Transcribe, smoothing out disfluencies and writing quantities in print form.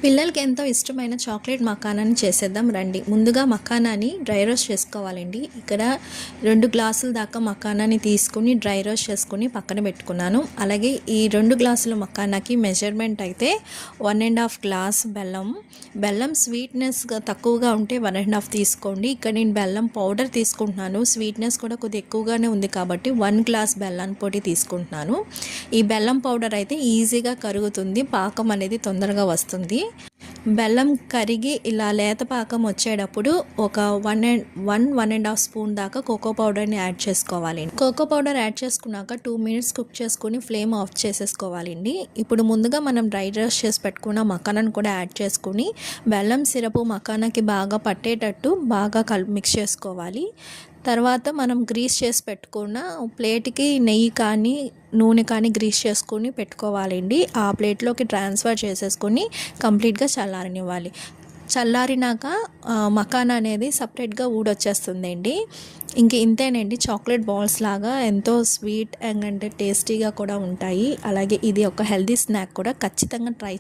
పిల్లలకి ఎంతో ఇష్టమైన చాక్లెట్ మకానాన్ని చేసేద్దాం రండి. ముందుగా మకానాన్ని డ్రై రోస్ట్ చేసుకోవాలండి. ఇక్కడ 2 గ్లాసుల దాకా మకానాన్ని తీసుకుని డ్రై రోస్ట్ చేసుకుని పక్కన పెట్టుకున్నాను. అలాగే ఈ 2 గ్లాసుల మకానాకి మెజర్మెంట్ అయితే 1.5 గ్లాస్ బెల్లం స్వీట్నెస్గా తక్కువగా ఉంటే 1.5 తీసుకోండి. ఇక్కడ నేను బెల్లం పౌడర్ తీసుకుంటున్నాను. స్వీట్నెస్ కూడా కొద్దిగా ఎక్కువగానే ఉంది కాబట్టి 1 గ్లాస్ బెల్లం పొడి తీసుకుంటున్నాను. ఈ బెల్లం పౌడర్ అయితే ఈజీగా కరుగుతుంది, పాకం అనేది తొందరగా వస్తుంది. బెల్లం కరిగి ఇలా లేత పాకం వచ్చేటప్పుడు ఒక 1.5 స్పూన్ దాకా కోకో పౌడర్ని యాడ్ చేసుకోవాలండి. కోకో పౌడర్ యాడ్ చేసుకున్నాక 2 మినిట్స్ కుక్ చేసుకుని ఫ్లేమ్ ఆఫ్ చేసేసుకోవాలండి. ఇప్పుడు ముందుగా మనం డ్రై రోస్ట్ చేసి పెట్టుకున్న మకానాన్ని కూడా యాడ్ చేసుకుని బెల్లం సిరపు మకానాకి బాగా పట్టేటట్టు బాగా మిక్స్ చేసుకోవాలి. తర్వాత మనం గ్రీస్ చేసి పెట్టుకున్న ప్లేట్కి నెయ్యి కానీ నూనె కానీ గ్రీస్ చేసుకొని పెట్టుకోవాలండి. ఆ ప్లేట్లోకి ట్రాన్స్ఫర్ చేసేసుకొని కంప్లీట్గా చల్లారనివ్వాలి. చల్లారినాక మకానా అనేది సపరేట్గా ఊడొచ్చేస్తుందండి. ఇంక ఇంతేనండి, చాక్లెట్ బాల్స్ లాగా ఎంతో స్వీట్ అండ్ టేస్టీగా కూడా ఉంటాయి. అలాగే ఇది ఒక హెల్దీ స్నాక్ కూడా, ఖచ్చితంగా ట్రై